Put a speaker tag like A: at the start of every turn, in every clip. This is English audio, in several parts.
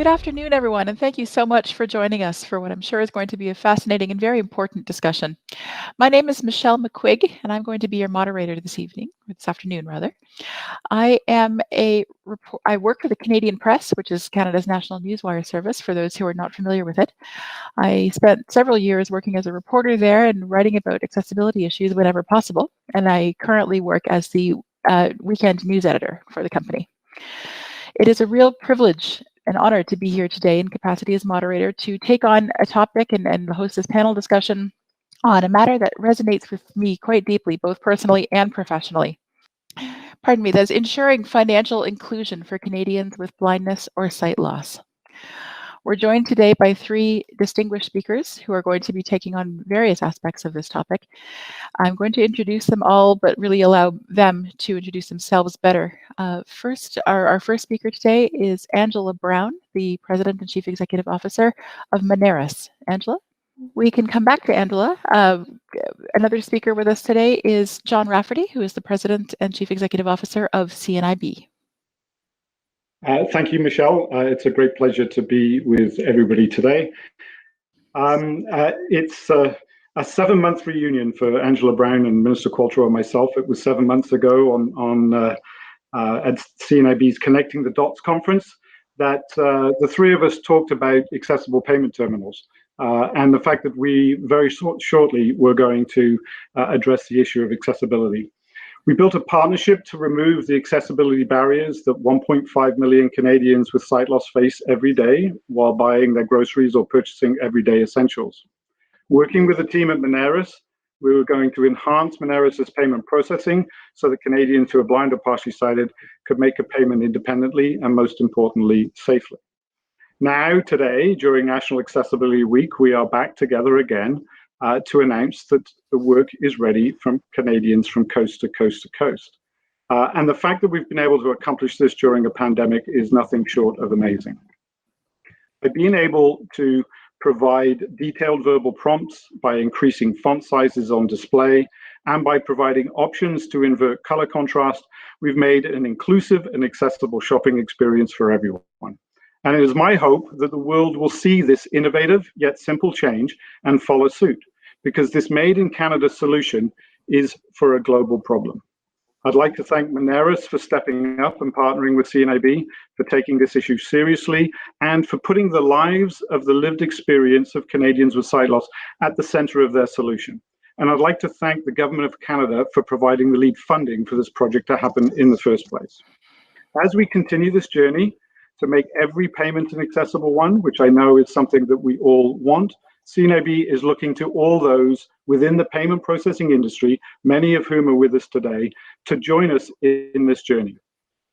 A: Good afternoon, everyone, and thank you so much for joining us for what I'm sure is going to be a fascinating and very important discussion. My name is Michelle McQuigge, and I'm going to be your moderator this evening, or this afternoon, rather. I work for the Canadian Press, which is Canada's national newswire service, for those who are not familiar with it. I spent several years working as a reporter there and writing about accessibility issues whenever possible, and I currently work as the weekend news editor for the company. It is a real privilege and honor to be here today in capacity as moderator to take on a topic and host this panel discussion on a matter that resonates with me quite deeply, both personally and professionally. Pardon me, that's ensuring financial inclusion for Canadians with blindness or sight loss. We're joined today by three distinguished speakers who are going to be taking on various aspects of this topic. I'm going to introduce them all, but really allow them to introduce themselves better. First, our first speaker today is Angela Brown, the President and Chief Executive Officer of Moneris. Angela? We can come back to Angela. Another speaker with us today is John Rafferty, who is the President and Chief Executive Officer of CNIB.
B: Thank you, Michelle. It's a great pleasure to be with everybody today. It's a 7-month reunion for Angela Brown and Minister Qualtrough and myself. It was 7 months ago at CNIB's Connecting the Dots conference that the three of us talked about accessible payment terminals and the fact that we very shortly were going to address the issue of accessibility. We built a partnership to remove the accessibility barriers that 1.5 million Canadians with sight loss face every day while buying their groceries or purchasing everyday essentials. Working with the team at Moneris, we were going to enhance Moneris's payment processing so that Canadians who are blind or partially sighted could make a payment independently and, most importantly, safely. Now, today, during National Accessibility Week, we are back together again to announce that the work is ready from Canadians from coast to coast to coast. And the fact that we've been able to accomplish this during a pandemic is nothing short of amazing. By being able to provide detailed verbal prompts, by increasing font sizes on display, and by providing options to invert color contrast, we've made an inclusive and accessible shopping experience for everyone. And it is my hope that the world will see this innovative yet simple change and follow suit, because this Made in Canada solution is for a global problem. I'd like to thank Moneris for stepping up and partnering with CNIB, for taking this issue seriously, and for putting the lives of the lived experience of Canadians with sight loss at the center of their solution. And I'd like to thank the Government of Canada for providing the lead funding for this project to happen in the first place. As we continue this journey to make every payment an accessible one, which I know is something that we all want, CNIB is looking to all those within the payment processing industry, many of whom are with us today, to join us in this journey.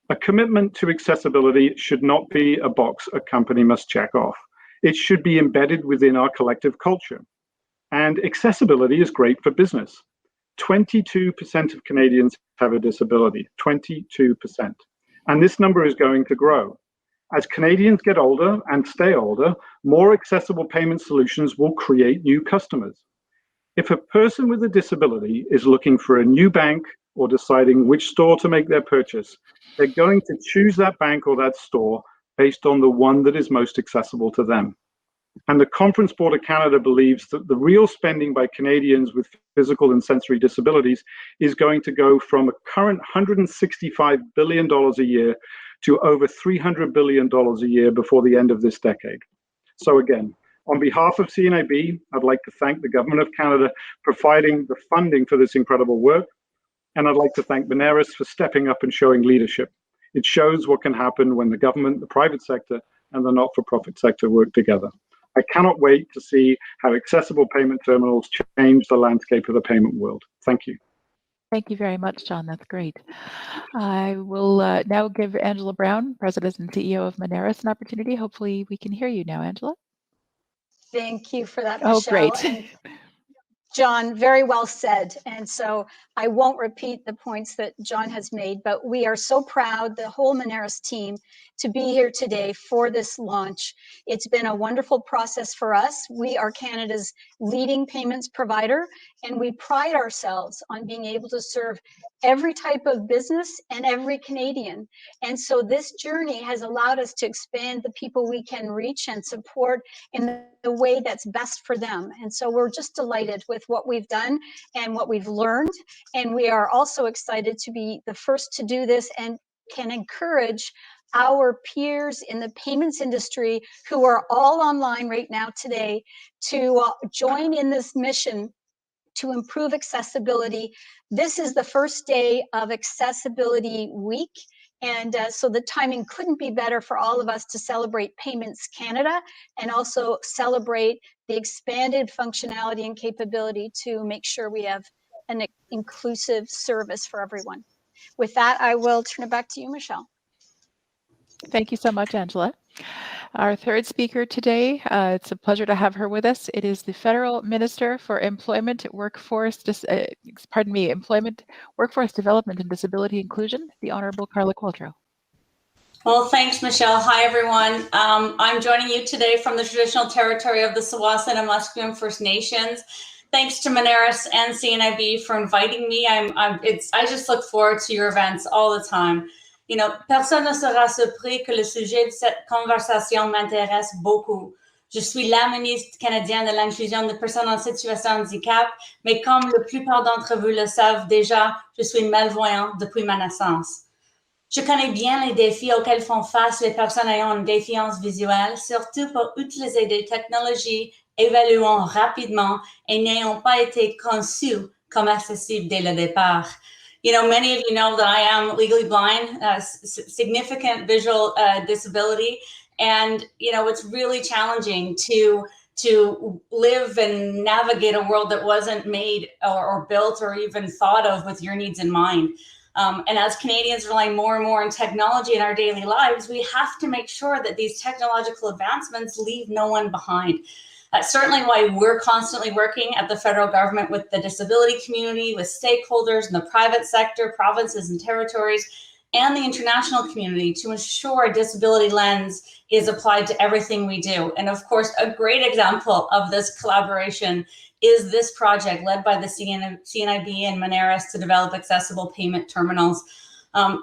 B: A commitment to accessibility should not be a box a company must check off. It should be embedded within our collective culture. And accessibility is great for business. 22% of Canadians have a disability, 22%. And this number is going to grow. As Canadians get older and stay older, more accessible payment solutions will create new customers. If a person with a disability is looking for a new bank or deciding which store to make their purchase, they're going to choose that bank or that store based on the one that is most accessible to them. And the Conference Board of Canada believes that the real spending by Canadians with physical and sensory disabilities is going to go from a current $165 billion a year to over $300 billion a year before the end of this decade. So again, on behalf of CNIB, I'd like to thank the Government of Canada for providing the funding for this incredible work. And I'd like to thank Moneris for stepping up and showing leadership. It shows what can happen when the government, the private sector, and the not-for-profit sector work together. I cannot wait to see how accessible payment terminals change the landscape of the payment world. Thank you.
A: Thank you very much, John. That's great. I will now give Angela Brown, President and CEO of Moneris, an opportunity. Hopefully we can hear you now, Angela.
C: Thank you for that,
A: Oh,
C: Michelle.
A: great.
C: John, very well said. And so I won't repeat the points that John has made, but we are so proud, the whole Moneris team, to be here today for this launch. It's been a wonderful process for us. We are Canada's leading payments provider, and we pride ourselves on being able to serve every type of business and every Canadian. And so this journey has allowed us to expand the people we can reach and support in the way that's best for them. And so we're just delighted with what we've done and what we've learned. And we are also excited to be the first to do this and can encourage our peers in the payments industry who are all online right now today to join in this mission to improve accessibility. This is the first day of Accessibility Week. And so the timing couldn't be better for all of us to celebrate Payments Canada and also celebrate the expanded functionality and capability to make sure we have an inclusive service for everyone. With that, I will turn it back to you, Michelle.
A: Thank you so much, Angela. Our third speaker today, it's a pleasure to have her with us. It is the Federal Minister for Employment, Workforce Development and Disability Inclusion, the Honourable Carla Qualtrough.
D: Well, thanks, Michelle. Hi, everyone. I'm joining you today from the traditional territory of the Tsawwassen and Musqueam First Nations. Thanks to Moneris and CNIB for inviting me. I just look forward to your events all the time. You know, personne ne sera surpris que le sujet de cette conversation m'intéresse beaucoup. Je suis la ministre canadienne de l'inclusion des personnes en situation de handicap, mais comme la plupart d'entre vous le savent déjà, je suis malvoyante depuis ma naissance. Je connais bien les défis auxquels font face les personnes ayant une déficience visuelle, surtout pour utiliser des technologies évoluant rapidement et n'ayant pas été conçues comme accessibles dès le départ. You know, many of you know that I am legally blind, significant visual disability, and you know it's really challenging to live and navigate a world that wasn't made or built or even thought of with your needs in mind. And as Canadians rely more and more on technology in our daily lives, we have to make sure that these technological advancements leave no one behind. That's certainly why we're constantly working at the federal government with the disability community, with stakeholders in the private sector, provinces and territories, and the international community to ensure a disability lens is applied to everything we do. And of course, a great example of this collaboration is this project led by the CNIB and Moneris to develop accessible payment terminals.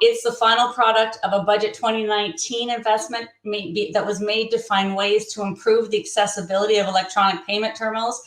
D: It's the final product of a budget 2019 investment that was made to find ways to improve the accessibility of electronic payment terminals.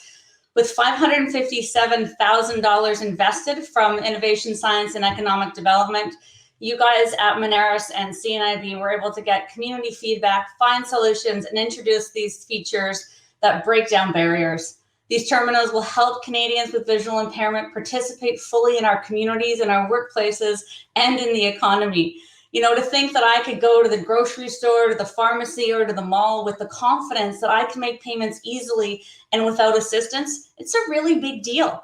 D: With $557,000 invested from Innovation, Science, and Economic Development, you guys at Moneris and CNIB were able to get community feedback, find solutions, and introduce these features that break down barriers. These terminals will help Canadians with visual impairment participate fully in our communities, in our workplaces, and in the economy. You know, to think that I could go to the grocery store, to the pharmacy, or to the mall with the confidence that I can make payments easily and without assistance, it's a really big deal.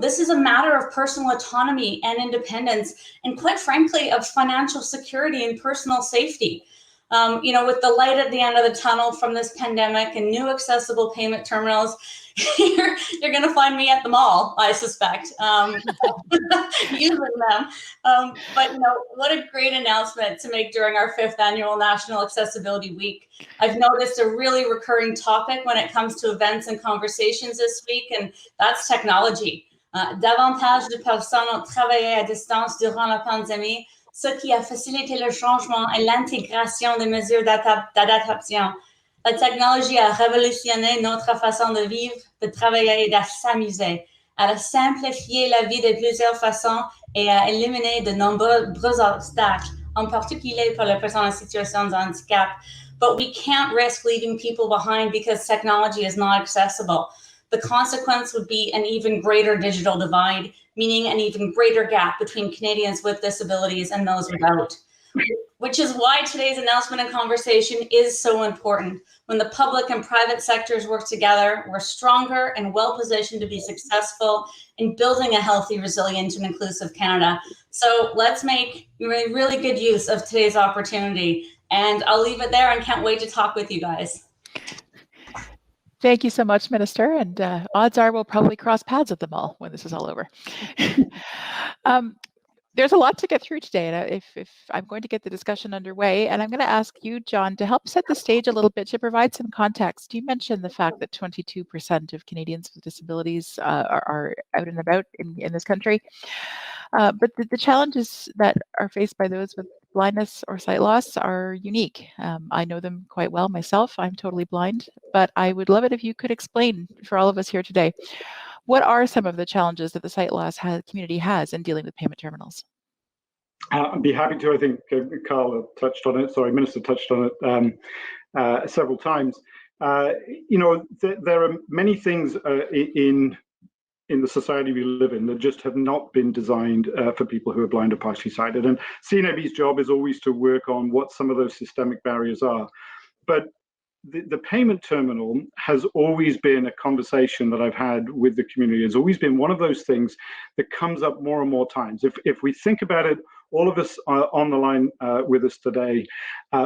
D: This is a matter of personal autonomy and independence, and quite frankly, of financial security and personal safety. You know, with the light at the end of the tunnel from this pandemic and new accessible payment terminals, you're going to find me at the mall, I suspect, using them. But, you know, what a great announcement to make during our 5th annual National Accessibility Week. I've noticed a really recurring topic when it comes to events and conversations this week, and that's technology. Davantage de personnes ont travaillé à distance durant la pandémie, ce qui a facilité le changement et l'intégration des mesures d'adaptation. La technologie a révolutionné notre façon de vivre, de travailler et de s'amuser. Elle a simplifié la vie de plusieurs façons et a éliminé de nombreux obstacles, en particulier pour les personnes en situation de handicap. But we can't risk leaving people behind because technology is not accessible. The consequence would be an even greater digital divide, meaning an even greater gap between Canadians with disabilities and those without. Which is why today's announcement and conversation is so important. When the public and private sectors work together, we're stronger and well positioned to be successful in building a healthy, resilient, and inclusive Canada. So let's make really good use of today's opportunity. And I'll leave it there and can't wait to talk with you guys.
A: Thank you so much, Minister. And odds are we'll probably cross paths at the mall when this is all over. There's a lot to get through today, and if I'm going to get the discussion underway, and I'm going to ask you, John, to help set the stage a little bit, to provide some context. You mentioned the fact that 22% of Canadians with disabilities are out and about in this country. But the challenges that are faced by those with blindness or sight loss are unique. I know them quite well myself. I'm totally blind, but I would love it if you could explain for all of us here today, what are some of the challenges that the sight loss community has in dealing with payment terminals?
B: I'd be happy to. I think Carla touched on it. Sorry, Minister touched on it several times. There are many things in the society we live in that just have not been designed for people who are blind or partially sighted. And CNIB's job is always to work on what some of those systemic barriers are. But the payment terminal has always been a conversation that I've had with the community. It's always been one of those things that comes up more and more times. If we think about it, all of us on the line with us today,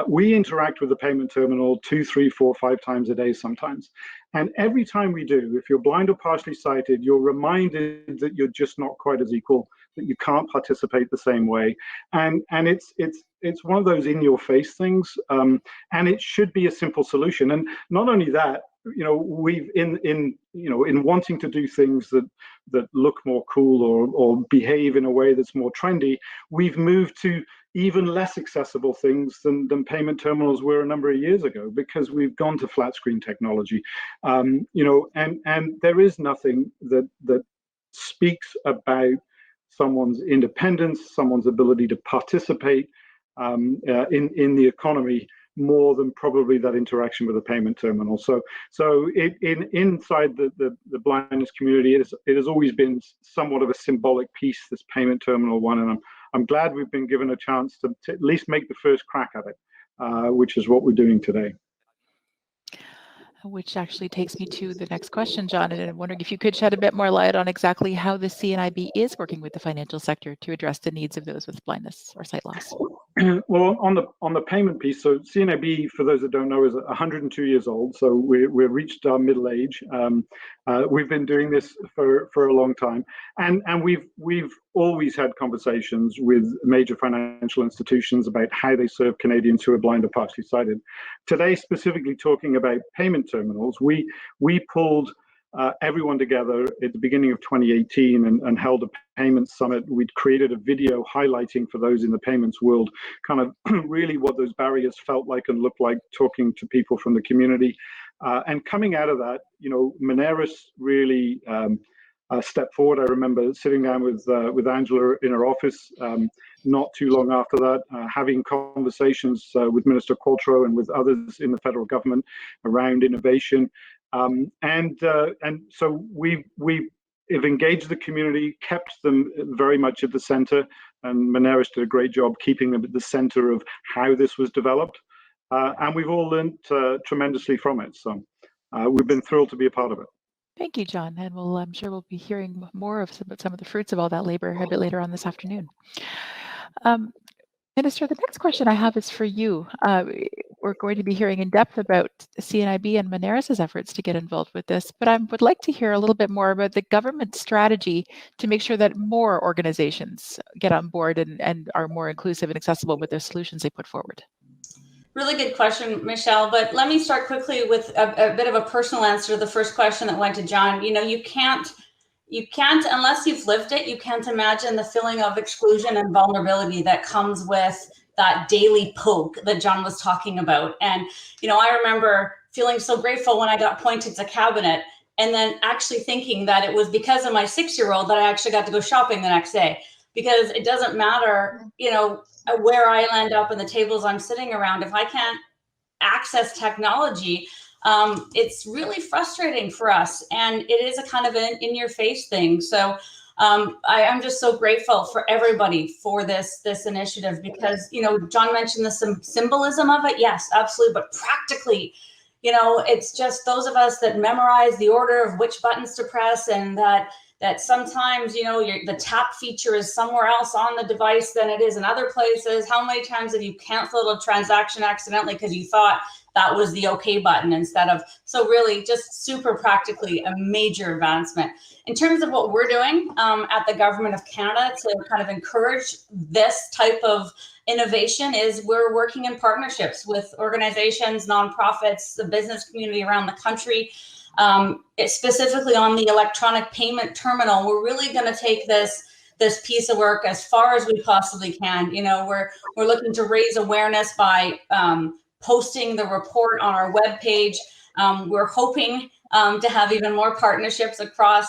B: we interact with the payment terminal 2, 3, 4, 5 times a day sometimes. And every time we do, if you're blind or partially sighted, you're reminded that you're just not quite as equal, that you can't participate the same way. And it's one of those in-your-face things, and it should be a simple solution. And not only that, we've in wanting to do things that look more cool or behave in a way that's more trendy, we've moved to even less accessible things than payment terminals were a number of years ago, because we've gone to flat screen technology. And there is nothing that speaks about someone's independence, someone's ability to participate in the economy more than probably that interaction with a payment terminal. So inside the blindness community, it has always been somewhat of a symbolic piece, this payment terminal one, and I'm glad we've been given a chance to at least make the first crack at it, which is what we're doing today.
A: Which actually takes me to the next question, John, and I'm wondering if you could shed a bit more light on exactly how the CNIB is working with the financial sector to address the needs of those with blindness or sight loss.
B: Well, on the payment piece, so CNIB, for those that don't know, is 102 years old, so we've reached our middle age. We've been doing this for a long time, and we've always had conversations with major financial institutions about how they serve Canadians who are blind or partially sighted. Today, specifically talking about payment terminals, we pulled everyone together at the beginning of 2018 and held a payment summit. We'd created a video highlighting for those in the payments world kind of really what those barriers felt like and looked like, talking to people from the community. And coming out of that, Moneris really stepped forward. I remember sitting down with Angela in her office not too long after that, having conversations with Minister Qualtrough and with others in the federal government around innovation. And so we've engaged the community, kept them very much at the center, and Moneris did a great job keeping them at the center of how this was developed. And we've all learned tremendously from it. So we've been thrilled to be a part of it.
A: Thank you, John. And I'm sure we'll be hearing more of some of the fruits of all that labor a bit later on this afternoon. Minister, the next question I have is for you. We're going to be hearing in depth about CNIB and Moneris' efforts to get involved with this, but I would like to hear a little bit more about the government strategy to make sure that more organizations get on board and are more inclusive and accessible with the solutions they put forward.
D: Really good question, Michelle, but let me start quickly with a bit of a personal answer to the first question that went to John. You can't, unless you've lived it, you can't imagine the feeling of exclusion and vulnerability that comes with that daily poke that John was talking about. And, I remember feeling so grateful when I got appointed to cabinet, and then actually thinking that it was because of my 6-year-old that I actually got to go shopping the next day, because it doesn't matter, where I end up and the tables I'm sitting around. If I can't access technology, it's really frustrating for us, and it is a kind of an in-your-face thing. So I'm just so grateful for everybody for this initiative, because John mentioned the symbolism of it. Yes, absolutely, but practically, it's just those of us that memorize the order of which buttons to press, and that sometimes the tap feature is somewhere else on the device than it is in other places. How many times have you canceled a transaction accidentally because you thought that was the okay button instead of, so really just super practically a major advancement. In terms of what we're doing at the Government of Canada to kind of encourage this type of innovation is we're working in partnerships with organizations, nonprofits, the business community around the country. Specifically on the electronic payment terminal, we're really going to take this piece of work as far as we possibly can. You know, we're looking to raise awareness by posting the report on our webpage. We're hoping to have even more partnerships across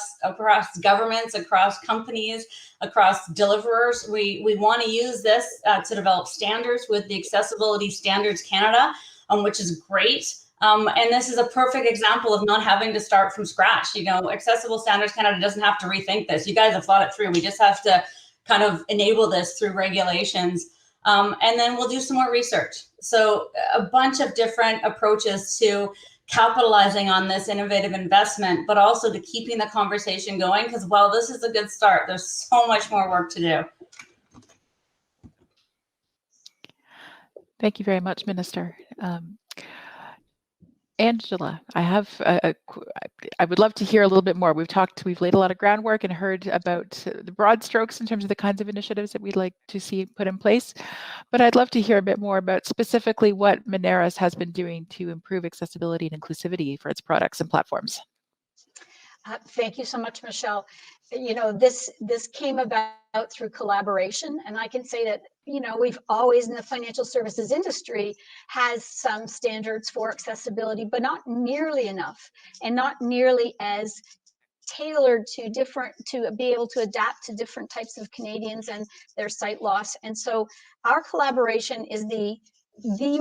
D: governments, across companies, across deliverers. We want to use this to develop standards with the Accessibility Standards Canada, which is great. And this is a perfect example of not having to start from scratch. You know, Accessible Standards Canada doesn't have to rethink this. You guys have thought it through. We just have to kind of enable this through regulations. And then we'll do some more research. So a bunch of different approaches to capitalizing on this innovative investment, but also to keeping the conversation going, because while this is a good start, there's so much more work to do.
A: Thank you very much, Minister. Angela, I would love to hear a little bit more. We've laid a lot of groundwork and heard about the broad strokes in terms of the kinds of initiatives that we'd like to see put in place. But I'd love to hear a bit more about specifically what Moneris has been doing to improve accessibility and inclusivity for its products and platforms.
C: Thank you so much, Michelle. You know, this came about through collaboration, and I can say that, you know, we've always in the financial services industry has some standards for accessibility, but not nearly enough, and not nearly as tailored to be able to adapt to different types of Canadians and their sight loss. And so our collaboration is the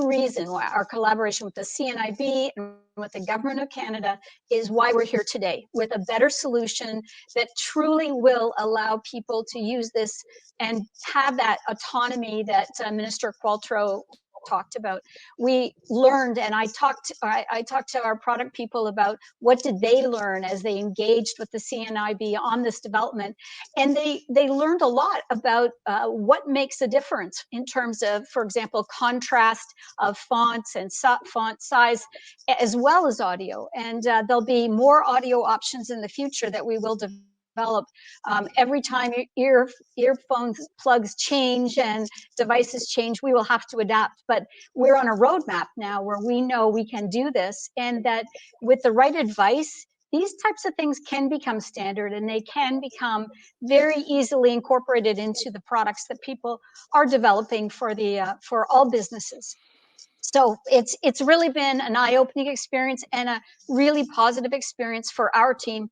C: reason why our collaboration with the CNIB and with the Government of Canada is why we're here today, with a better solution that truly will allow people to use this and have that autonomy that Minister Qualtrough talked about. We learned, and I talked to our product people about what did they learn as they engaged with the CNIB on this development, and they learned a lot about what makes a difference in terms of, for example, contrast of fonts and font size, as well as audio. And there'll be more audio options in the future that we will develop. Every time earphones plugs change and devices change, we will have to adapt. But we're on a roadmap now where we know we can do this, and that with the right advice, these types of things can become standard, and they can become very easily incorporated into the products that people are developing for all businesses. So it's really been an eye-opening experience and a really positive experience for our team.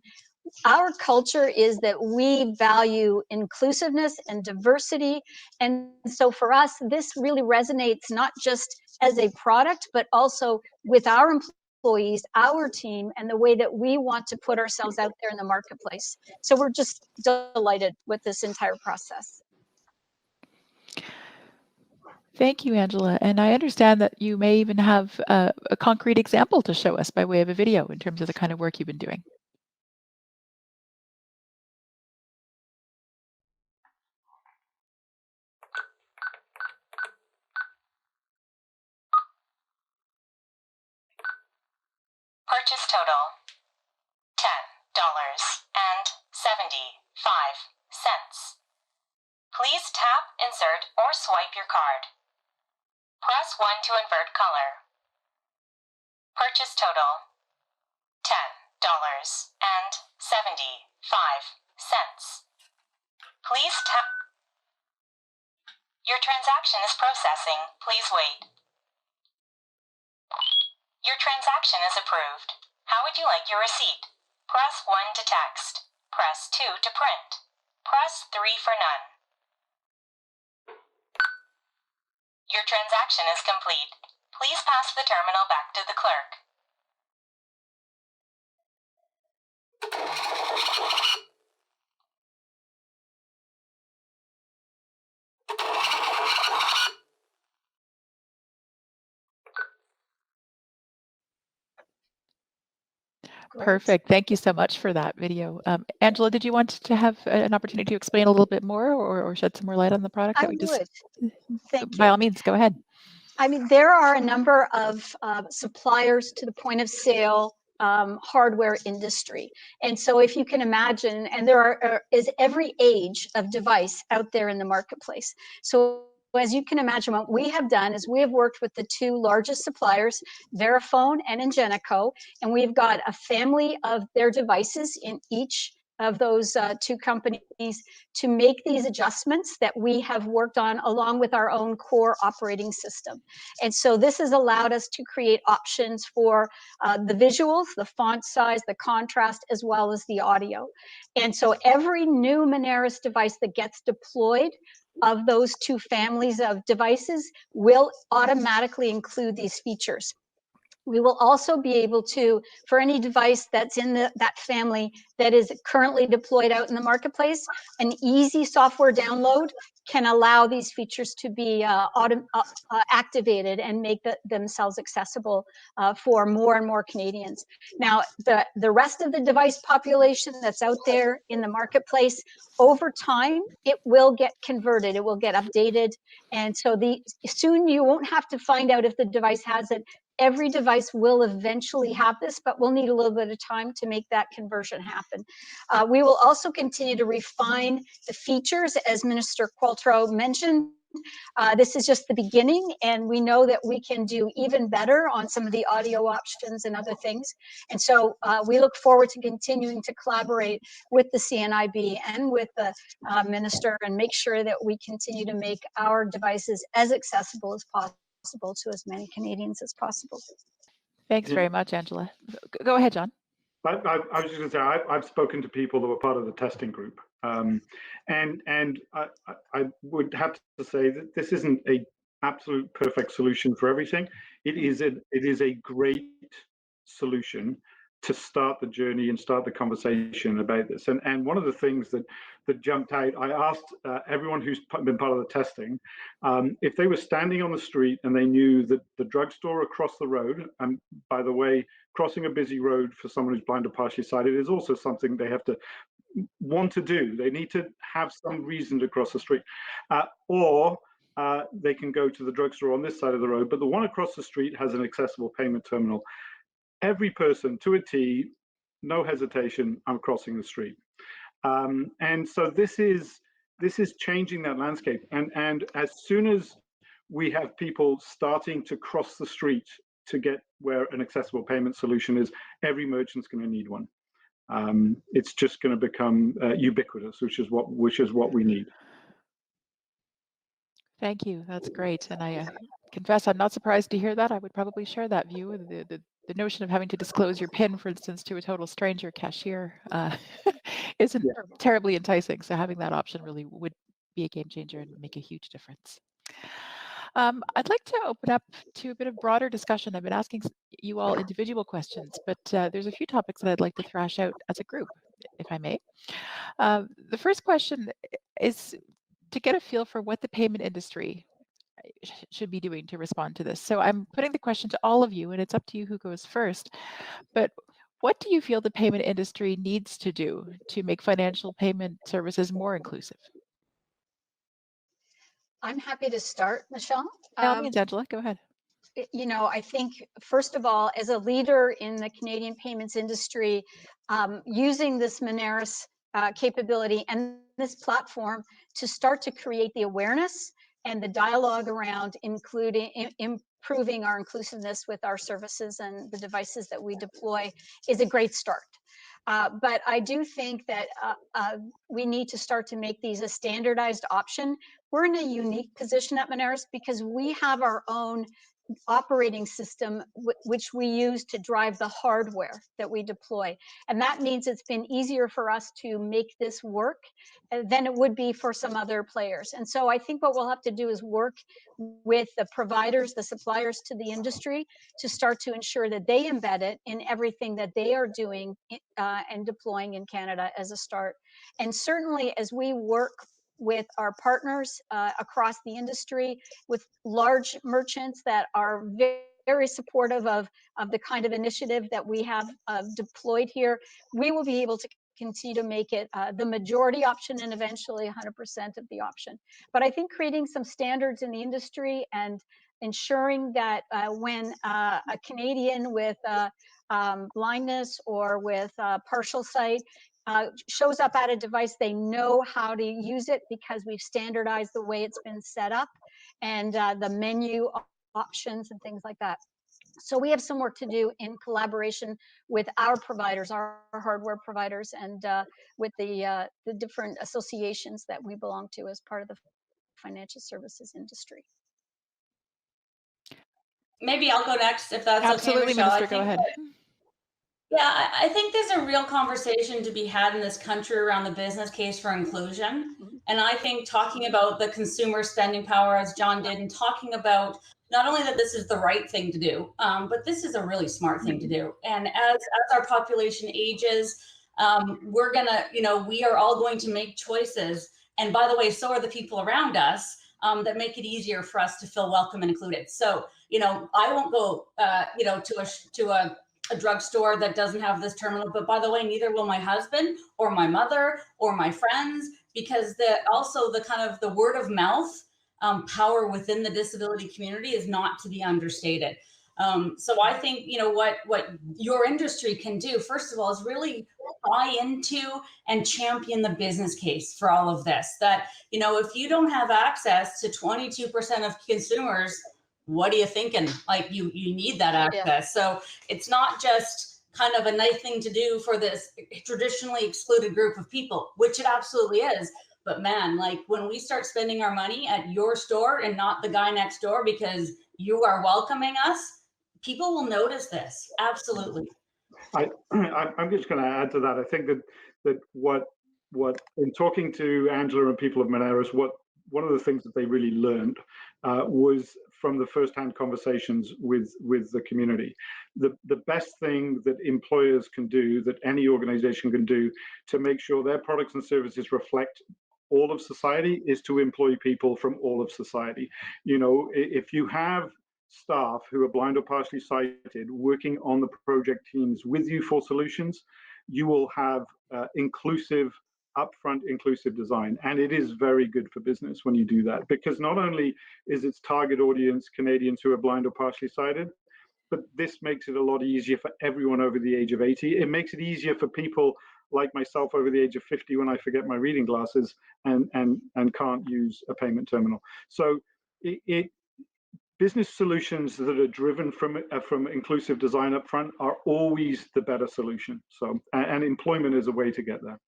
C: Our culture is that we value inclusiveness and diversity. And so for us, this really resonates not just as a product, but also with our employees, our team, and the way that we want to put ourselves out there in the marketplace. So we're just delighted with this entire process.
A: Thank you, Angela. And I understand that you may even have a concrete example to show us by way of a video in terms of the kind of work you've been doing.
E: Purchase total $10.75. Please tap, insert, or swipe your card. Press 1 to invert color. Purchase total $10.75. Please tap. Your transaction is processing. Please wait. Your transaction is approved. How would you like your receipt? Press 1 to text. Press 2 to print. Press 3 for none. Your transaction is complete. Please pass the terminal back to the clerk.
A: Perfect. Thank you so much for that video. Angela, did you want to have an opportunity to explain a little bit more or shed some more light on the product?
C: I would. Thank you.
A: By all means, go ahead.
C: I mean, there are a number of suppliers to the point of sale hardware industry. And so if you can imagine, and there is every age of device out there in the marketplace. So as you can imagine, what we have done is we have worked with the two largest suppliers, Verifone and Ingenico, and we've got a family of their devices in each of those two companies to make these adjustments that we have worked on along with our own core operating system. And so this has allowed us to create options for the visuals, the font size, the contrast, as well as the audio. And so every new Moneris device that gets deployed of those two families of devices will automatically include these features. We will also be able to, for any device that's in that family that is currently deployed out in the marketplace, an easy software download can allow these features to be activated and make themselves accessible for more and more Canadians. Now, the rest of the device population that's out there in the marketplace, over time, it will get converted, it will get updated. And so soon you won't have to find out if the device has it. Every device will eventually have this, but we'll need a little bit of time to make that conversion happen. We will also continue to refine the features, as Minister Qualtrough mentioned. This is just the beginning, and we know that we can do even better on some of the audio options and other things. And so we look forward to continuing to collaborate with the CNIB and with the Minister and make sure that we continue to make our devices as accessible as possible to as many Canadians as possible.
A: Thanks very much, Angela. Go ahead, John.
B: I was just going to say, I've spoken to people that were part of the testing group, and I would have to say that this isn't a absolute perfect solution for everything. It is a great solution to start the journey and start the conversation about this. And one of the things that jumped out, I asked everyone who's been part of the testing, if they were standing on the street and they knew that the drugstore across the road, and by the way, crossing a busy road for someone who's blind or partially sighted is also something they have to want to do. They need to have some reason to cross the street, or they can go to the drugstore on this side of the road, but the one across the street has an accessible payment terminal. Every person to a T, no hesitation, I'm crossing the street. And so this is changing that landscape. And as soon as we have people starting to cross the street to get where an accessible payment solution is, every merchant's going to need one. It's just going to become ubiquitous, which is what we need.
A: Thank you. That's great. And I confess I'm not surprised to hear that. I would probably share that view. The notion of having to disclose your PIN, for instance, to a total stranger cashier isn't terribly enticing. So having that option really would be a game changer and make a huge difference. I'd like to open up to a bit of broader discussion. I've been asking you all individual questions, but there's a few topics that I'd like to thrash out as a group, if I may. The first question is to get a feel for what the payment industry should be doing to respond to this. So I'm putting the question to all of you, and it's up to you who goes first. But what do you feel the payment industry needs to do to make financial payment services more inclusive?
C: I'm happy to start, Michelle.
A: By all means, Angela, go ahead.
C: You know, I think, first of all, as a leader in the Canadian payments industry, using this Moneris capability and this platform to start to create the awareness and the dialogue around improving our inclusiveness with our services and the devices that we deploy is a great start. But I do think that we need to start to make these a standardized option. We're in a unique position at Moneris because we have our own operating system, which we use to drive the hardware that we deploy. And that means it's been easier for us to make this work than it would be for some other players. And so I think what we'll have to do is work with the providers, the suppliers to the industry to start to ensure that they embed it in everything that they are doing and deploying in Canada as a start. And certainly as we work with our partners across the industry, with large merchants that are very supportive of the kind of initiative that we have deployed here, we will be able to continue to make it the majority option and eventually 100% of the option. But I think creating some standards in the industry and ensuring that when a Canadian with blindness or with partial sight shows up at a device, they know how to use it because we've standardized the way it's been set up and the menu options and things like that. So we have some work to do in collaboration with our providers, our hardware providers, and with the different associations that we belong to as part of the financial services industry.
D: Maybe I'll go next if that's
A: Absolutely,
D: okay, Michelle.
A: Minister, go ahead.
D: Yeah, I think there's a real conversation to be had in this country around the business case for inclusion. And I think talking about the consumer spending power, as John did, and talking about not only that this is the right thing to do, but this is a really smart thing to do. And as our population ages, we're gonna, we are all going to make choices. And by the way, so are the people around us that make it easier for us to feel welcome and included. So, I won't go, to a drugstore that doesn't have this terminal, but by the way, neither will my husband or my mother or my friends, because also the kind of the word of mouth power within the disability community is not to be understated. So I think, what your industry can do, first of all, is really buy into and champion the business case for all of this. That, if you don't have access to 22% of consumers, what are you thinking? Like you need that access. Yeah. So it's not just kind of a nice thing to do for this traditionally excluded group of people, which it absolutely is. But man, like when we start spending our money at your store and not the guy next door because you are welcoming us, people will notice this. Absolutely.
B: I'm just going to add to that. I think that what in talking to Angela and people of Moneris, one of the things that they really learned was from the first-hand conversations with the community. The best thing that employers can do, that any organization can do to make sure their products and services reflect all of society, is to employ people from all of society. If you have staff who are blind or partially sighted working on the project teams with you for solutions, you will have upfront inclusive design. And it is very good for business when you do that, because not only is its target audience Canadians who are blind or partially sighted, but this makes it a lot easier for everyone over the age of 80. It makes it easier for people like myself over the age of 50 when I forget my reading glasses and can't use a payment terminal. So business solutions that are driven from inclusive design up front are always the better solution. So, and employment is a way to get there.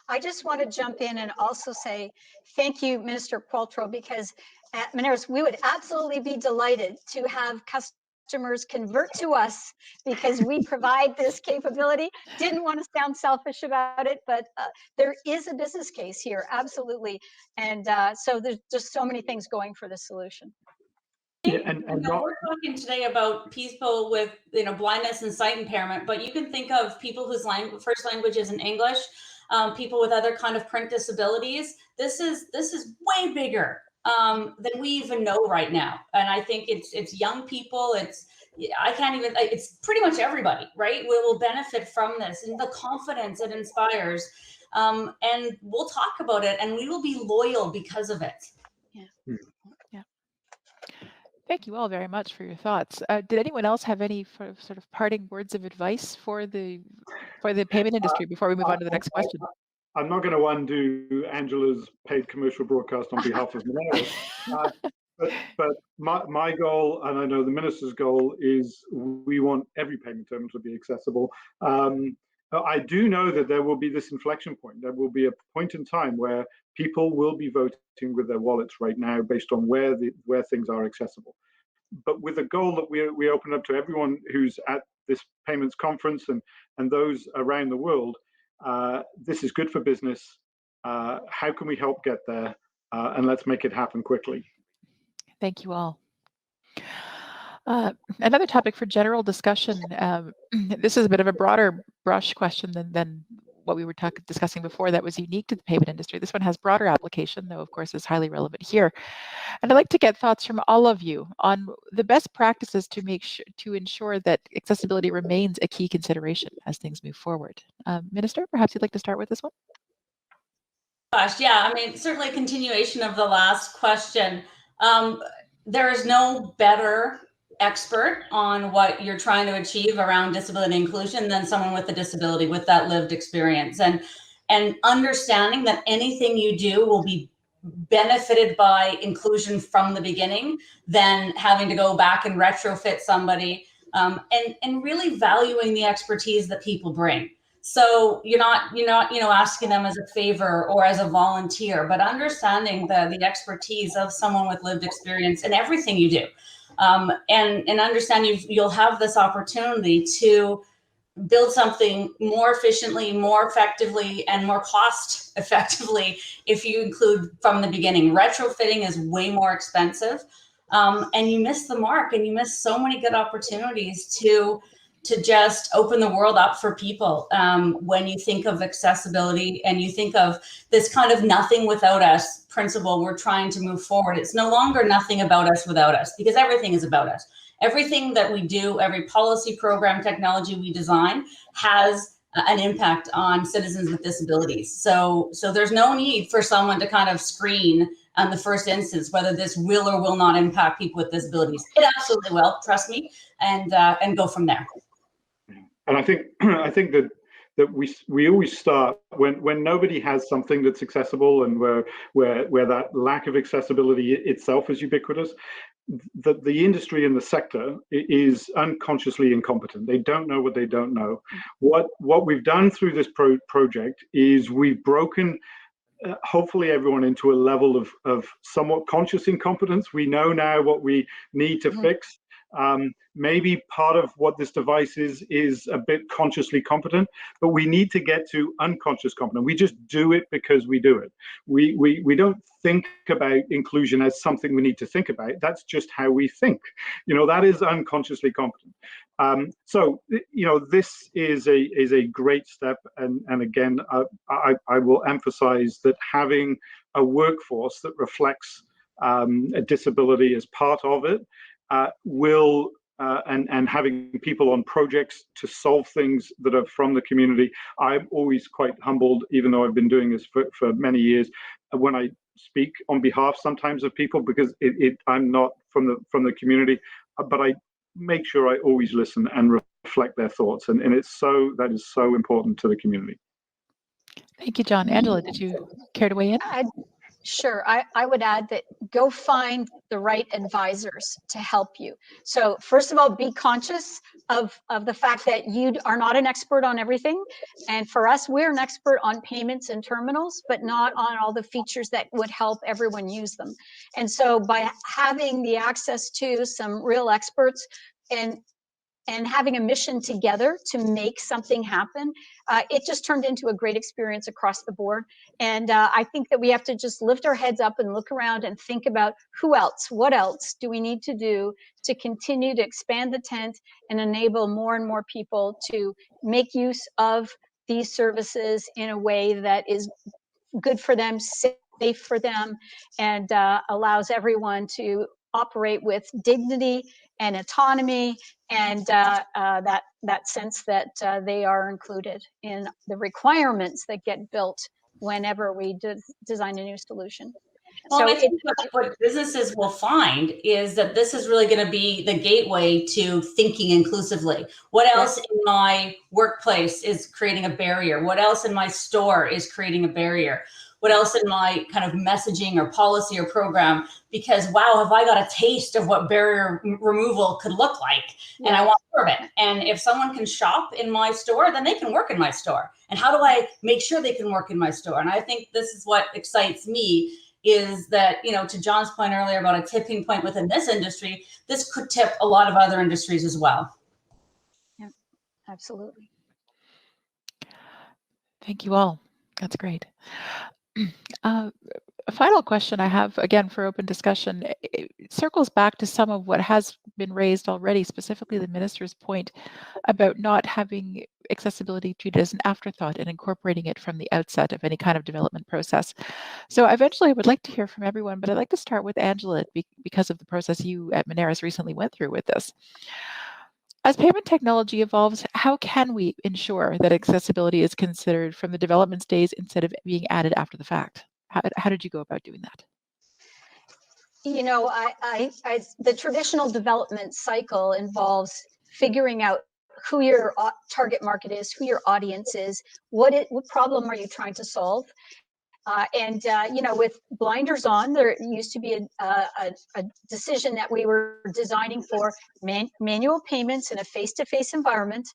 C: I just want to jump in and also say thank you, Minister Qualtrough, because at Moneris, we would absolutely be delighted to have customers convert to us because we provide this capability. Didn't want to sound selfish about it, but there is a business case here, absolutely. And so there's just so many things going for this solution.
D: Yeah, and we're talking today about people with blindness and sight impairment, but you can think of people whose first language isn't English, people with other kind of print disabilities. This is way bigger than we even know right now, and I think it's young people. It's pretty much everybody, right? We will benefit from this and the confidence it inspires, and we'll talk about it, and we will be loyal because of it.
C: Yeah.
A: Yeah. Thank you all very much for your thoughts. Did anyone else have any sort of parting words of advice for the payment industry before we move on to the next question?
B: I'm not going to undo Angela's paid commercial broadcast on behalf of Moneris, but my goal, and I know the minister's goal, is we want every payment terminal to be accessible. I do know that there will be this inflection point. There will be a point in time where people will be voting with their wallets right now based on where things are accessible. But with a goal that we open up to everyone who's at this payments conference and those around the world, this is good for business. How can we help get there? And let's make it happen quickly.
A: Thank you all. Another topic for general discussion. This is a bit of a broader brush question than what we were discussing before that was unique to the payment industry. This one has broader application, though, of course, is highly relevant here. And I'd like to get thoughts from all of you on the best practices to ensure that accessibility remains a key consideration as things move forward. Minister, perhaps you'd like to start with this one?
D: Gosh, yeah, I mean, certainly a continuation of the last question. there is no better expert on what you're trying to achieve around disability inclusion than someone with a disability, with that lived experience, and understanding that anything you do will be benefited by inclusion from the beginning than having to go back and retrofit somebody, and really valuing the expertise that people bring. So you're not asking them as a favor or as a volunteer, but understanding the expertise of someone with lived experience in everything you do, and understand you'll have this opportunity to build something more efficiently, more effectively, and more cost effectively if you include from the beginning. Retrofitting is way more expensive, and you miss the mark, and you miss so many good opportunities to just open the world up for people. When you think of accessibility and you think of this kind of nothing without us principle we're trying to move forward, it's no longer nothing about us without us, because everything is about us. Everything that we do, every policy, program, technology we design has an impact on citizens with disabilities. So there's no need for someone to kind of screen on the first instance whether this will or will not impact people with disabilities. It absolutely will, trust me, and go from there.
B: And I think that we always start when nobody has something that's accessible, and where that lack of accessibility itself is ubiquitous. The industry and the sector is unconsciously incompetent. They don't know what they don't know. What we've done through this project is we've broken hopefully everyone into a level of somewhat conscious incompetence. We know now what we need to fix. Maybe part of what this device is a bit consciously competent, but we need to get to unconscious competent. We just do it because we do it. We don't think about inclusion as something we need to think about. That's just how we think. That is unconsciously competent. So this is a great step, and again, I will emphasize that having a workforce that reflects a disability as part of it will, and having people on projects to solve things that are from the community. I'm always quite humbled, even though I've been doing this for many years, when I speak on behalf sometimes of people, because I'm not from the community, but I make sure I always listen and reflect their thoughts, and that is so important to the community.
A: Thank you, John. Angela, did you care to weigh in?
C: Sure. I would add that go find the right advisors to help you. So first of all, be conscious of the fact that you are not an expert on everything. And for us, we're an expert on payments and terminals, but not on all the features that would help everyone use them. And so by having the access to some real experts and having a mission together to make something happen, it just turned into a great experience across the board. And I think that we have to just lift our heads up and look around and think about what else do we need to do to continue to expand the tent and enable more and more people to make use of these services in a way that is good for them, safe for them, and allows everyone to operate with dignity and autonomy, and that sense that they are included in the requirements that get built whenever we design a new solution.
D: Well, so I think what businesses will find is that this is really going to be the gateway to thinking inclusively. What else in my workplace is creating a barrier? What else in my store is creating a barrier? What else in my kind of messaging or policy or program? Because wow, have I got a taste of what barrier removal could look like, and I want more of it. And if someone can shop in my store, then they can work in my store. And how do I make sure they can work in my store? And I think this is what excites me, is that, to John's point earlier about a tipping point within this industry, this could tip a lot of other industries as well.
C: Yeah, absolutely.
A: Thank you all. That's great. A final question I have, again, for open discussion, it circles back to some of what has been raised already, specifically the minister's point about not having accessibility treated as an afterthought and incorporating it from the outset of any kind of development process. So eventually I would like to hear from everyone, but I'd like to start with Angela because of the process you at Moneris recently went through with this. As payment technology evolves, how can we ensure that accessibility is considered from the development stage instead of being added after the fact? How did you go about doing that?
C: You know, the traditional development cycle involves figuring out who your target market is, who your audience is, what problem are you trying to solve. You know, with blinders on, there used to be a decision that we were designing for manual payments in a face-to-face environment.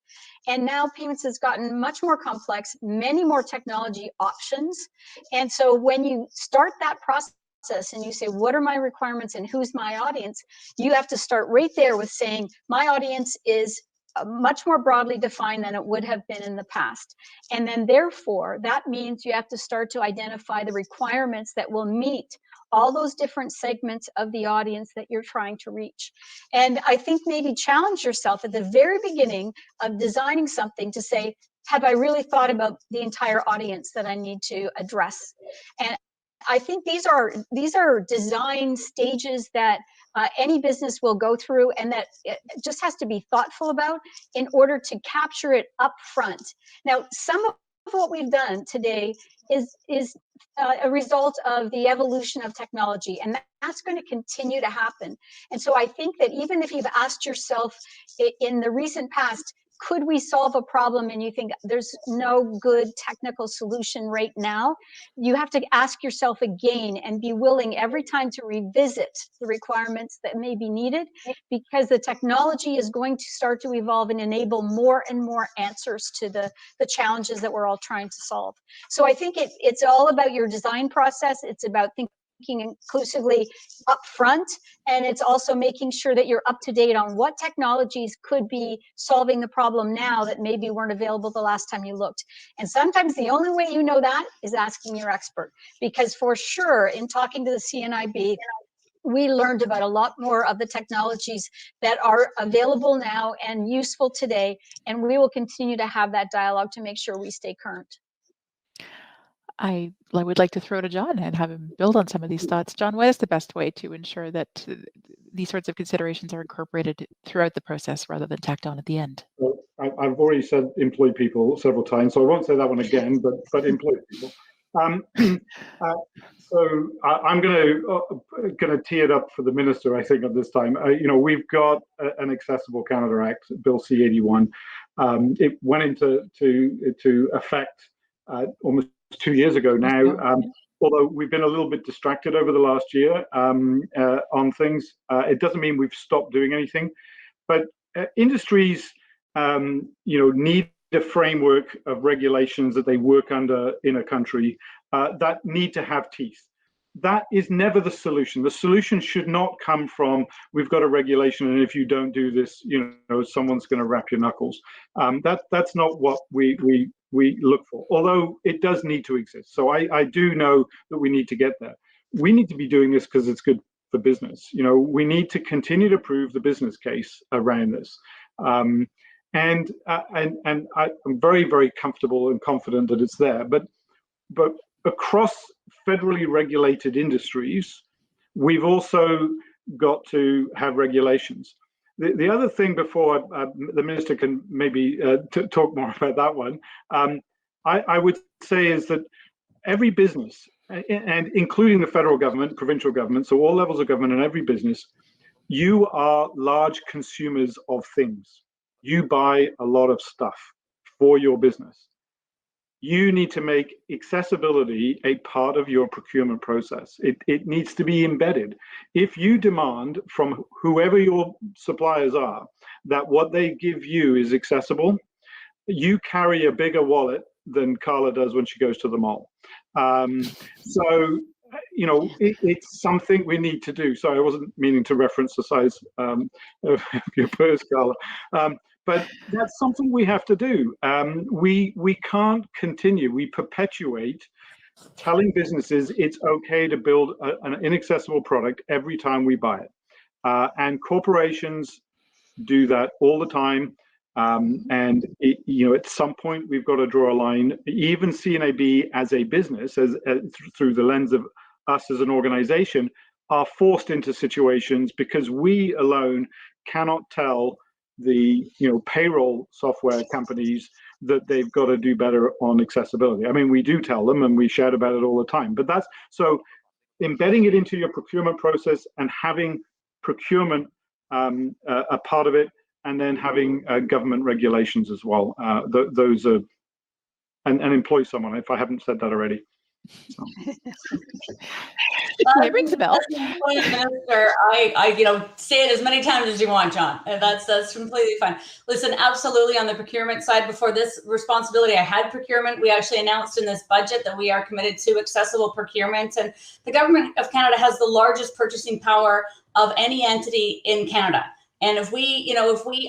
C: And now payments has gotten much more complex, many more technology options. And so when you start that process and you say, what are my requirements and who's my audience? You have to start right there with saying, my audience is much more broadly defined than it would have been in the past. And then therefore, that means you have to start to identify the requirements that will meet all those different segments of the audience that you're trying to reach. And I think maybe challenge yourself at the very beginning of designing something to say, have I really thought about the entire audience that I need to address? And I think these are design stages that any business will go through, and that it just has to be thoughtful about in order to capture it up front. Now, some of what we've done today is a result of the evolution of technology, and that's going to continue to happen. And so I think that even if you've asked yourself in the recent past, could we solve a problem, and you think there's no good technical solution right now, you have to ask yourself again and be willing every time to revisit the requirements that may be needed, because the technology is going to start to evolve and enable more and more answers to the challenges that we're all trying to solve. So I think it's all about your design process. It's about thinking inclusively up front, and it's also making sure that you're up to date on what technologies could be solving the problem now that maybe weren't available the last time you looked. And sometimes the only way you know that is asking your expert, because for sure in talking to the CNIB, we learned about a lot more of the technologies that are available now and useful today, and we will continue to have that dialogue to make sure we stay current.
A: I would like to throw to John and have him build on some of these thoughts. John, what is the best way to ensure that these sorts of considerations are incorporated throughout the process rather than tacked on at the end?
B: Well, I've already said employ people several times, so I won't say that one again, but employ people. So I'm going to tee it up for the minister, I think, at this time. You know, we've got an Accessible Canada Act, Bill C-81. It went into effect almost 2 years ago now. Although we've been a little bit distracted over the last year on things, it doesn't mean we've stopped doing anything. But industries, you know, need a framework of regulations that they work under in a country that need to have teeth. That is never the solution. The solution should not come from, we've got a regulation, and if you don't do this, you know, someone's going to wrap your knuckles. That's not what we look for, although it does need to exist. So I do know that we need to get there. We need to be doing this because it's good for business. You know, we need to continue to prove the business case around this. And I'm very, very comfortable and confident that it's there. But across federally regulated industries, we've also got to have regulations. The other thing, before the minister can maybe talk more about that one, I would say is that every business, and including the federal government, provincial government, so all levels of government and every business, you are large consumers of things. You buy a lot of stuff for your business. You need to make accessibility a part of your procurement process. It needs to be embedded. If you demand from whoever your suppliers are that what they give you is accessible, you carry a bigger wallet than Carla does when she goes to the mall. So, you know, it's something we need to do. Sorry, I wasn't meaning to reference the size of your purse, Carla. But that's something we have to do. We can't continue. We perpetuate telling businesses it's okay to build an inaccessible product every time we buy it. And corporations do that all the time. And you know, at some point we've got to draw a line. Even CNIB as a business, as through the lens of us as an organization, are forced into situations because we alone cannot tell the payroll software companies that they've got to do better on accessibility. I mean, we do tell them and we shout about it all the time, but that's so embedding it into your procurement process and having procurement a part of it, and then having government regulations as well. Those are, and employ someone, if I haven't said that already. So.
A: It rings a bell.
D: Minister, I say it as many times as you want, John. That's completely fine. Listen, absolutely on the procurement side, before this responsibility, I had procurement. We actually announced in this budget that we are committed to accessible procurement, and the government of Canada has the largest purchasing power of any entity in Canada. And if we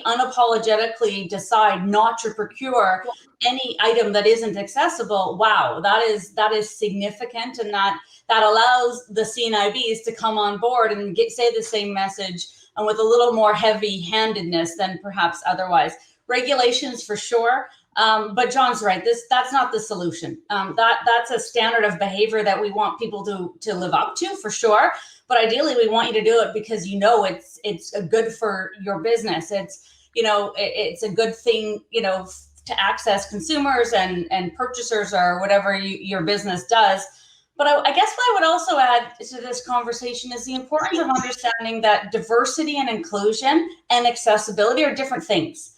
D: unapologetically decide not to procure any item that isn't accessible, wow, that is significant, and that allows the CNIBs to come on board and say the same message, and with a little more heavy-handedness than perhaps otherwise. Regulations for sure, but John's right. That's not the solution. That's a standard of behavior that we want people to live up to for sure. But ideally, we want you to do it because it's good for your business. It's a good thing to access consumers and purchasers or whatever your business does. But I guess what I would also add to this conversation is the importance of understanding that diversity and inclusion and accessibility are different things.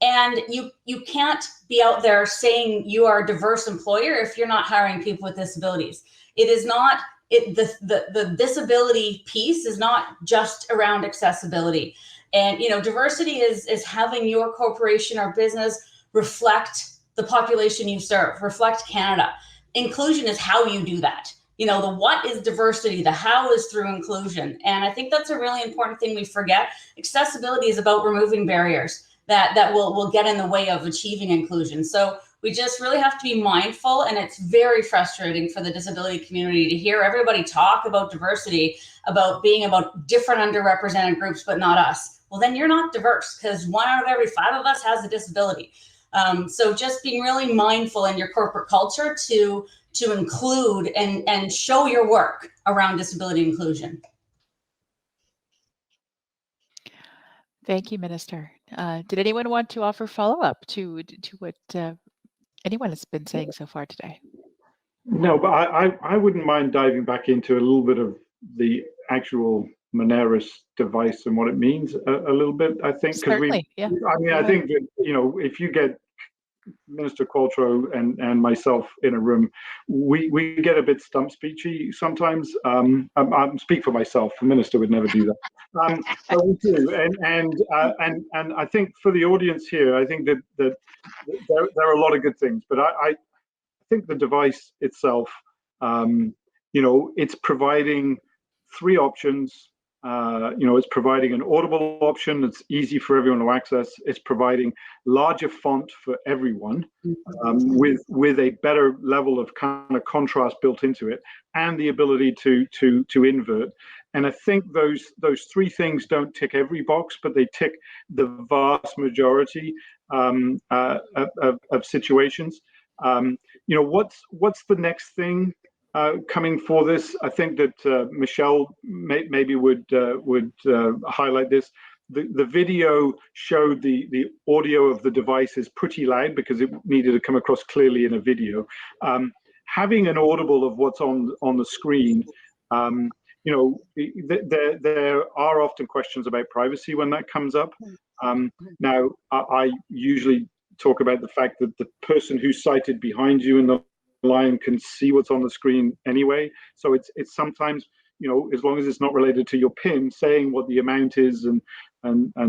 D: And you can't be out there saying you are a diverse employer if you're not hiring people with disabilities. It is not, the disability piece is not just around accessibility. And diversity is having your corporation or business reflect the population you serve, reflect Canada. Inclusion is how you do that. The what is diversity, the how is through inclusion. And I think that's a really important thing we forget. Accessibility is about removing barriers that will get in the way of achieving inclusion. So we just really have to be mindful, and it's very frustrating for the disability community to hear everybody talk about diversity, about being about different underrepresented groups, but not us. Well, then you're not diverse, because 1 out of every 5 of us has a disability. So just being really mindful in your corporate culture to include and show your work around disability inclusion.
A: Thank you, Minister. Did anyone want to offer follow-up to what anyone has been saying so far today?
B: No, but I wouldn't mind diving back into a little bit of the actual Moneris device and what it means a little bit, I think.
A: Certainly, yeah.
B: I think that, if you get Minister Qualtrough and myself in a room, we get a bit stump speechy sometimes. I speak for myself. The minister would never do that. But we do, and I think for the audience here, I think that there are a lot of good things. But I think the device itself, it's providing 3 options. It's providing an audible option that's easy for everyone to access. It's providing larger font for everyone, with a better level of kind of contrast built into it, and the ability to invert. And I think those 3 things don't tick every box, but they tick the vast majority of situations. What's the next thing coming for this? I think that Michelle maybe would highlight this. The video showed the audio of the device is pretty loud because it needed to come across clearly in a video. Having an audible of what's on the screen, there are often questions about privacy when that comes up. Now, I usually talk about the fact that the person who's sighted behind you in the line can see what's on the screen anyway. So it's sometimes, as long as it's not related to your PIN, saying what the amount is and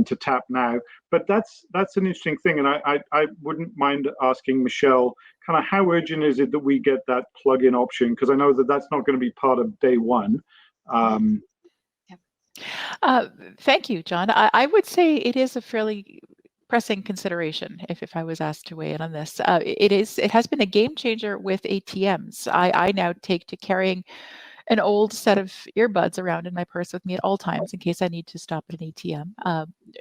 B: to tap now. But that's an interesting thing, and I wouldn't mind asking Michelle, kind of how urgent is it that we get that plug-in option? Because I know that that's not going to be part of day one.
A: Thank you, John. I would say it is a fairly pressing consideration if I was asked to weigh in on this. It has been a game changer with ATMs. I now take to carrying an old set of earbuds around in my purse with me at all times in case I need to stop at an ATM.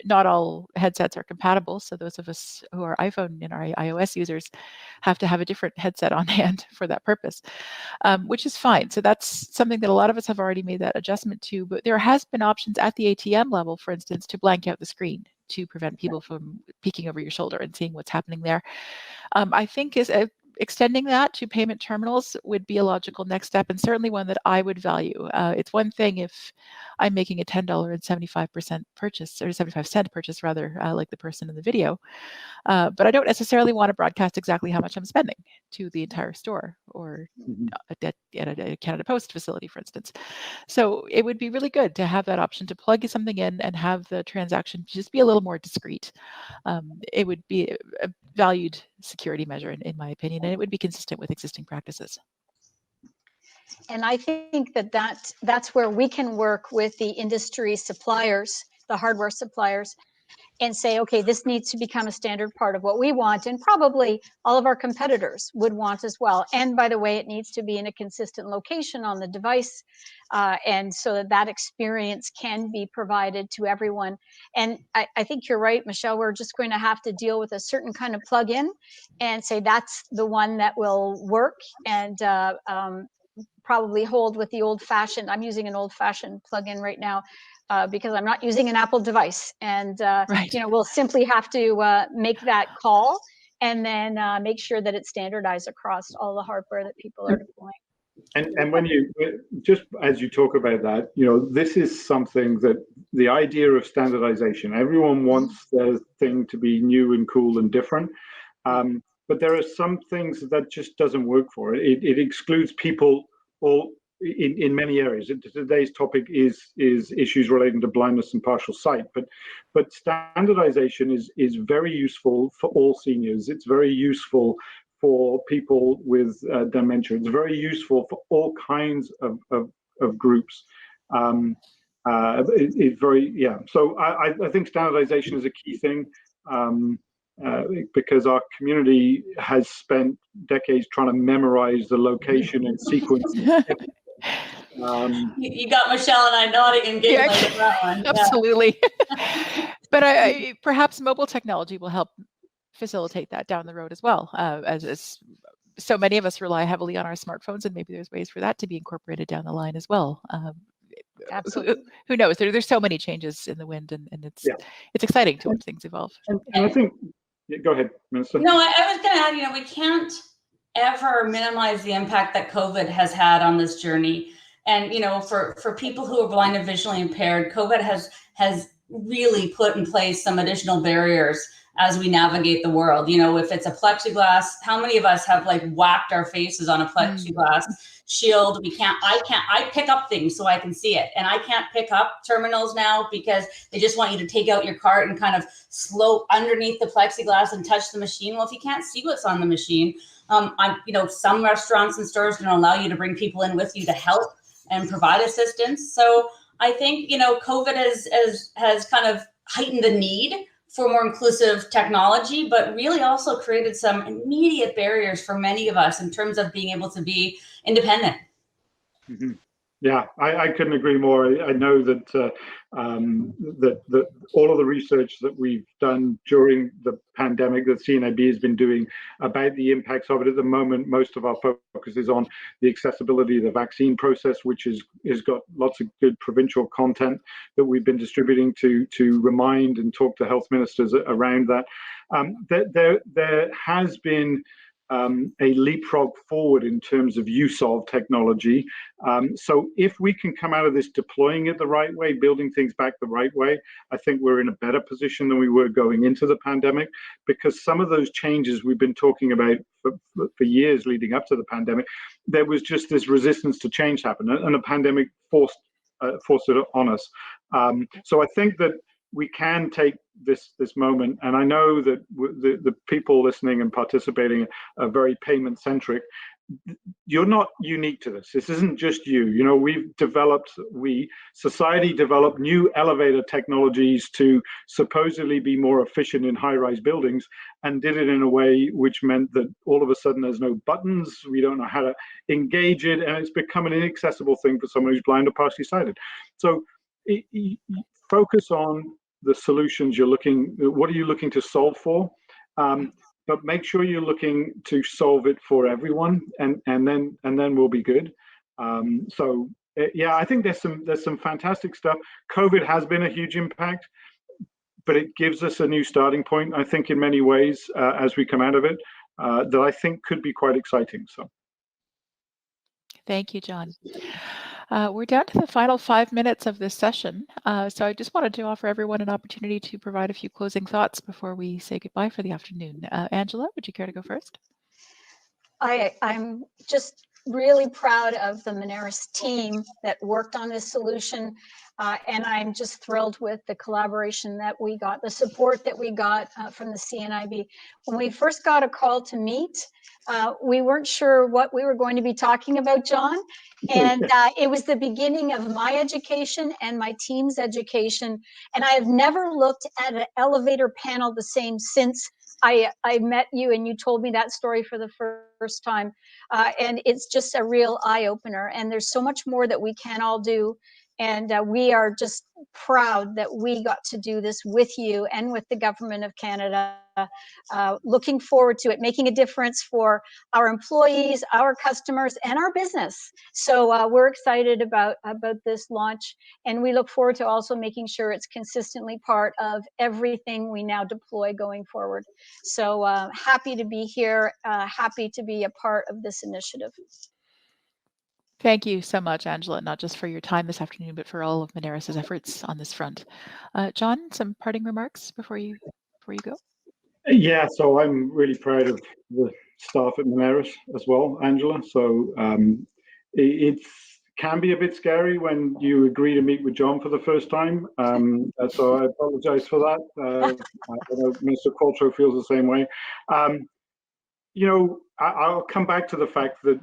A: Not all headsets are compatible, so those of us who are iPhone and our iOS users have to have a different headset on hand for that purpose, which is fine. So that's something that a lot of us have already made that adjustment to, but there has been options at the ATM level, for instance, to blank out the screen to prevent people from peeking over your shoulder and seeing what's happening there. I think extending that to payment terminals would be a logical next step, and certainly one that I would value. It's one thing if I'm making a $10.75 purchase, or 75 cent purchase rather, like the person in the video, but I don't necessarily want to broadcast exactly how much I'm spending to the entire store, or at a Canada Post facility, for instance. So it would be really good to have that option to plug something in and have the transaction just be a little more discreet. It would be a valued security measure, in my opinion, and it would be consistent with existing practices.
C: And I think that's where we can work with the industry suppliers, the hardware suppliers, and say, okay, this needs to become a standard part of what we want, and probably all of our competitors would want as well. And by the way, it needs to be in a consistent location on the device, and so that experience can be provided to everyone. And I think you're right, Michelle, we're just going to have to deal with a certain kind of plug-in and say that's the one that will work, and probably hold with the old-fashioned. I'm using an old-fashioned plug-in right now, because I'm not using an Apple device, and
A: Right.
C: we'll simply have to make that call, and then make sure that it's standardized across all the hardware that people are deploying.
B: And when you, just as you talk about that, this is something that the idea of standardization, everyone wants their thing to be new and cool and different, but there are some things that just doesn't work for it. It excludes people all in many areas. Today's topic is issues relating to blindness and partial sight, but standardization is very useful for all seniors. It's very useful for people with dementia. It's very useful for all kinds of groups. It's very, yeah. So I think standardization is a key thing, because our community has spent decades trying to memorize the location and sequence.
D: You got Michelle and I nodding and giggling at that one.
A: Absolutely. But I perhaps mobile technology will help facilitate that down the road as well, as so many of us rely heavily on our smartphones, and maybe there's ways for that to be incorporated down the line as well.
C: Absolutely.
A: Who knows? There's so many changes in the wind, and it's exciting to watch things evolve.
B: And I think, go ahead, Minister.
D: No, I was going to add, we can't ever minimize the impact that COVID has had on this journey. And, for people who are blind and visually impaired, COVID has really put in place some additional barriers as we navigate the world. If it's a plexiglass, how many of us have whacked our faces on a plexiglass shield? I pick up things so I can see it. And I can't pick up terminals now because they just want you to take out your cart and kind of slope underneath the plexiglass and touch the machine. Well, if you can't see what's on the machine, some restaurants and stores don't allow you to bring people in with you to help and provide assistance. So I think, COVID has kind of heightened the need for more inclusive technology, but really also created some immediate barriers for many of us in terms of being able to be independent.
B: Mm-hmm. Yeah, I couldn't agree more. I know that that all of the research that we've done during the pandemic that CNIB has been doing about the impacts of it at the moment, most of our focus is on the accessibility of the vaccine process, which has got lots of good provincial content that we've been distributing to remind and talk to health ministers around that. There has been a leapfrog forward in terms of use of technology. So if we can come out of this deploying it the right way, building things back the right way, I think we're in a better position than we were going into the pandemic, because some of those changes we've been talking about for years leading up to the pandemic, there was just this resistance to change happen, and the pandemic forced it on us. So I think that we can take this moment, and I know that the people listening and participating are very payment centric. You're not unique to this. This isn't just you. Society developed new elevator technologies to supposedly be more efficient in high-rise buildings, and did it in a way which meant that all of a sudden there's no buttons, we don't know how to engage it, and it's become an inaccessible thing for someone who's blind or partially sighted. So focus on the solutions what are you looking to solve for? But make sure you're looking to solve it for everyone, and then we'll be good. I think there's some fantastic stuff. COVID has been a huge impact, but it gives us a new starting point, I think, in many ways, as we come out of it. that I think could be quite exciting. So.
A: Thank you, John. We're down to the final 5 minutes of this session. So I just wanted to offer everyone an opportunity to provide a few closing thoughts before we say goodbye for the afternoon. Angela, would you care to go first?
C: I'm just really proud of the Moneris team that worked on this solution. And I'm just thrilled with the collaboration that we got, the support that we got from the CNIB. When we first got a call to meet, we weren't sure what we were going to be talking about, John. And it was the beginning of my education and my team's education. And I have never looked at an elevator panel the same since I met you and you told me that story for the first time. And it's just a real eye opener. And there's so much more that we can all do. And we are just proud that we got to do this with you and with the government of Canada. Looking forward to it, making a difference for our employees, our customers, and our business. So we're excited about this launch, and we look forward to also making sure it's consistently part of everything we now deploy going forward. So happy to be here, happy to be a part of this initiative.
A: Thank you so much, Angela, not just for your time this afternoon, but for all of Moneris' efforts on this front. John, some parting remarks before you go?
B: Yeah, so I'm really proud of the staff at Moneris as well, Angela. So it can be a bit scary when you agree to meet with John for the first time. So I apologize for that. I know Mr. Qualtrough feels the same way. You know, I'll come back to the fact that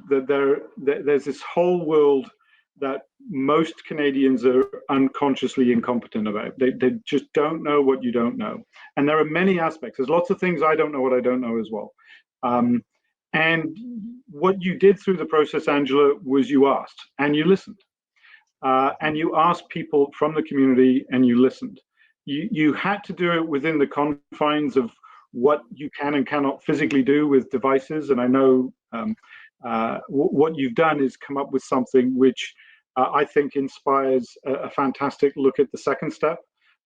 B: there's this whole world that most Canadians are unconsciously incompetent about. They just don't know what you don't know. And there are many aspects. There's lots of things I don't know what I don't know as well. And what you did through the process, Angela, was you asked and you listened. And you asked people from the community and you listened. You had to do it within the confines of what you can and cannot physically do with devices. And I know what you've done is come up with something which I think inspires a fantastic look at the second step.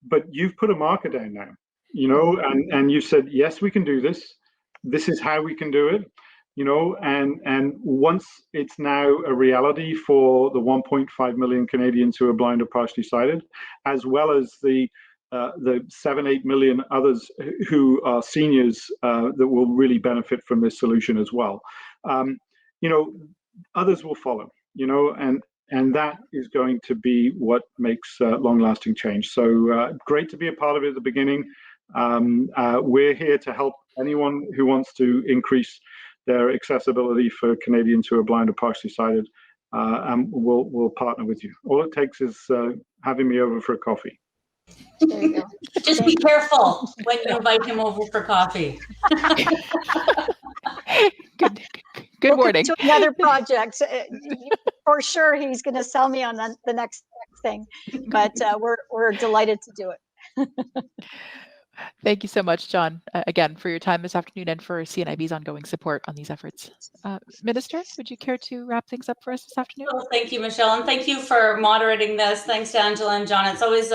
B: But you've put a marker down now, you know, and you said, yes, we can do this. This is how we can do it, you know, and once it's now a reality for the 1.5 million Canadians who are blind or partially sighted, as well as the 7-8 million others who are seniors that will really benefit from this solution as well. You know, others will follow, you know, and that is going to be what makes long-lasting change. So great to be a part of it at the beginning. We're here to help anyone who wants to increase their accessibility for Canadians who are blind or partially sighted, and we'll partner with you. All it takes is having me over for a coffee.
C: There you go.
D: Just be careful when you invite him over for coffee.
A: Good warning.
C: To another project. For sure, he's going to sell me on the next thing, but we're delighted to do it.
A: Thank you so much, John, again, for your time this afternoon and for CNIB's ongoing support on these efforts. Minister, would you care to wrap things up for us this afternoon?
D: Oh, thank you, Michelle, and thank you for moderating this. Thanks to Angela and John. It's always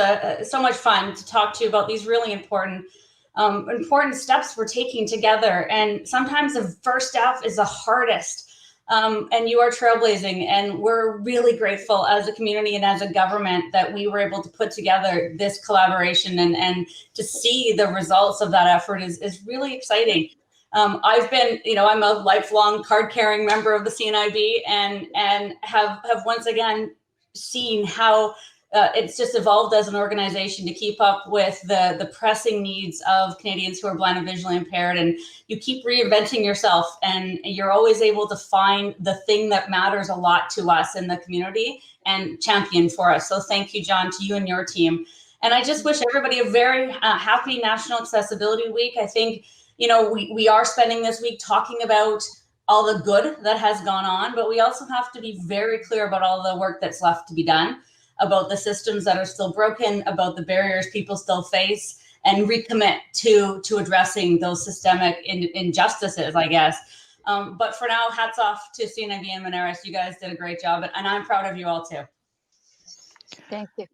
D: so much fun to talk to you about these really important steps we're taking together. And sometimes the first step is the hardest. And you are trailblazing, and we're really grateful as a community and as a government that we were able to put together this collaboration, and to see the results of that effort is really exciting. I've been, you know, I'm a lifelong card-carrying member of the CNIB, and have once again seen how it's just evolved as an organization to keep up with the pressing needs of Canadians who are blind and visually impaired. And you keep reinventing yourself, and you're always able to find the thing that matters a lot to us in the community and champion for us. So thank you, John, to you and your team. And I just wish everybody a very happy National Accessibility Week. I think, you know, we are spending this week talking about all the good that has gone on, but we also have to be very clear about all the work that's left to be done, about the systems that are still broken, about the barriers people still face, and recommit to addressing those systemic injustices, I guess. But for now, hats off to CNIB and Moneris. You guys did a great job, and I'm proud of you all too.
C: Thank you.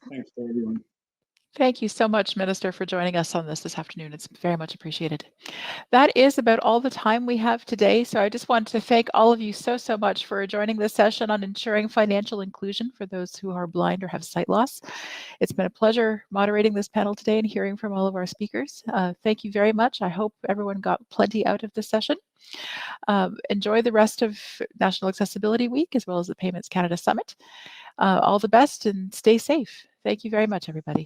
B: Thanks to everyone.
A: Thank you so much, Minister, for joining us on this afternoon. It's very much appreciated. That is about all the time we have today. So I just want to thank all of you so much for joining this session on ensuring financial inclusion for those who are blind or have sight loss. It's been a pleasure moderating this panel today and hearing from all of our speakers. Thank you very much. I hope everyone got plenty out of this session. Enjoy the rest of National Accessibility Week as well as the Payments Canada Summit. All the best and stay safe. Thank you very much, everybody.